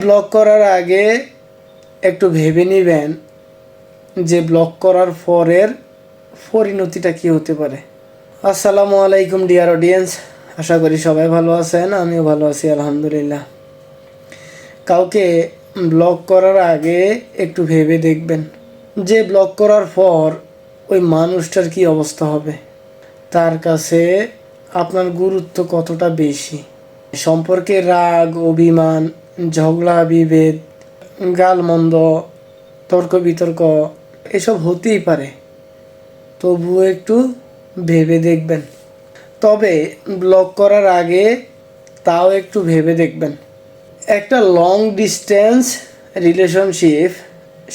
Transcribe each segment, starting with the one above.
Block করার আগে একটু ভেবে নেবেন যে ব্লক করার পরের পরিণতিটা কী হতে পারে। আসসালামু আলাইকুম ডিয়ার অডিয়েন্স, আশা করি সবাই ভালো আছেন, আমিও ভালো আছি আলহামদুলিল্লাহ। কাউকে ব্লক করার আগে একটু ভেবে দেখবেন যে ব্লক করার পর ওই মানুষটার কী অবস্থা হবে, তার কাছে আপনার গুরুত্ব কতটা বেশি। সম্পর্কে রাগ, অভিমান, ঝগড়া বিভেদ, গালমন্দ, তর্ক বিতর্ক এসব হতেই পারে, তবুও একটু ভেবে দেখবেন। তবে ব্লক করার আগে তাও একটু ভেবে দেখবেন। একটা লং ডিস্টেন্স রিলেশনশিপ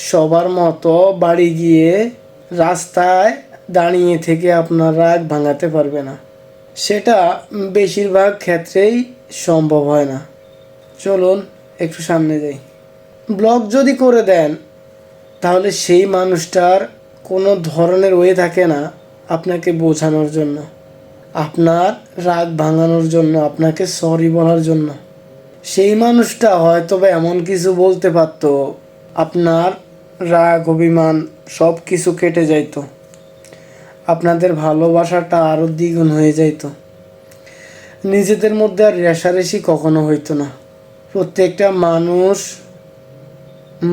সবার মতো বাড়ি গিয়ে রাস্তায় দাঁড়িয়ে থেকে আপনার রাগ ভাঙাতে পারবে না, সেটা বেশিরভাগ ক্ষেত্রেই সম্ভব হয় না। চলুন একটু সামনে যাই। ব্লক যদি করে দেন তাহলে সেই মানুষটার কোনো ধরনের ওয়ে থাকে না আপনাকে বোঝানোর জন্য, আপনার রাগ ভাঙানোর জন্য, আপনাকে সরি বলার জন্য। সেই মানুষটা হয়তো বা এমন কিছু বলতে পারত, আপনার রাগ অভিমান সব কিছু কেটে যাইতো, আপনাদের ভালোবাসাটা আরও দ্বিগুণ হয়ে যাইত, নিজেদের মধ্যে আর রেষারেষি কখনো হইতো না। প্রত্যেকটা মানুষ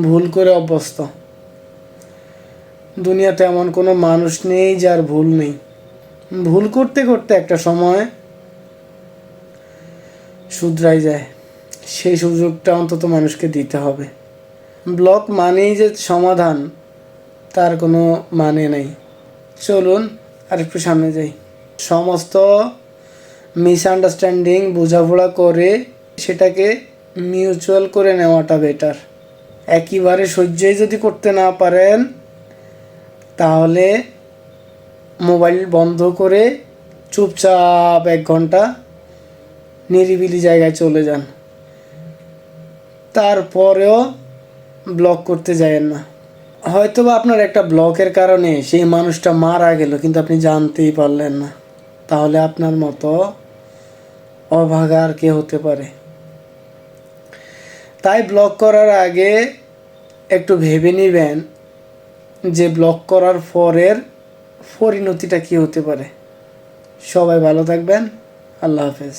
ভুল করে অভ্যস্ত, দুনিয়াতে এমন কোনো মানুষ নেই যার ভুল নেই। ভুল করতে করতে একটা সময় শুধরাই যায়, সেই সুযোগটা অন্তত মানুষকে দিতে হবে। ব্লক মানেই যে সমাধান তার কোনো মানে নেই। চলুন আর একটু সামনে যাই। সমস্ত মিসআন্ডারস্ট্যান্ডিং বোঝাপড়া করে সেটাকে মিউচুয়াল করে নেওয়াটা বেটার। একেবারে সহ্যই যদি করতে না পারেন তাহলে মোবাইল বন্ধ করে চুপচাপ 1 ঘন্টা নিরিবিলি জায়গায় চলে যান, তারপরেও ব্লক করতে যায়েন না। হয়তো বা আপনার একটা ব্লকের কারণে সেই মানুষটা মারা গেল, কিন্তু আপনি জানতেই পারলেন না, তাহলে আপনার মতো অভাগা আর কে হতে পারে। তাই ব্লক করার আগে একটু ভেবে নেবেন যে ব্লক করার পরের পরিণতিটা কী হতে পারে। সবাই ভালো থাকবেন, আল্লাহ হাফেজ।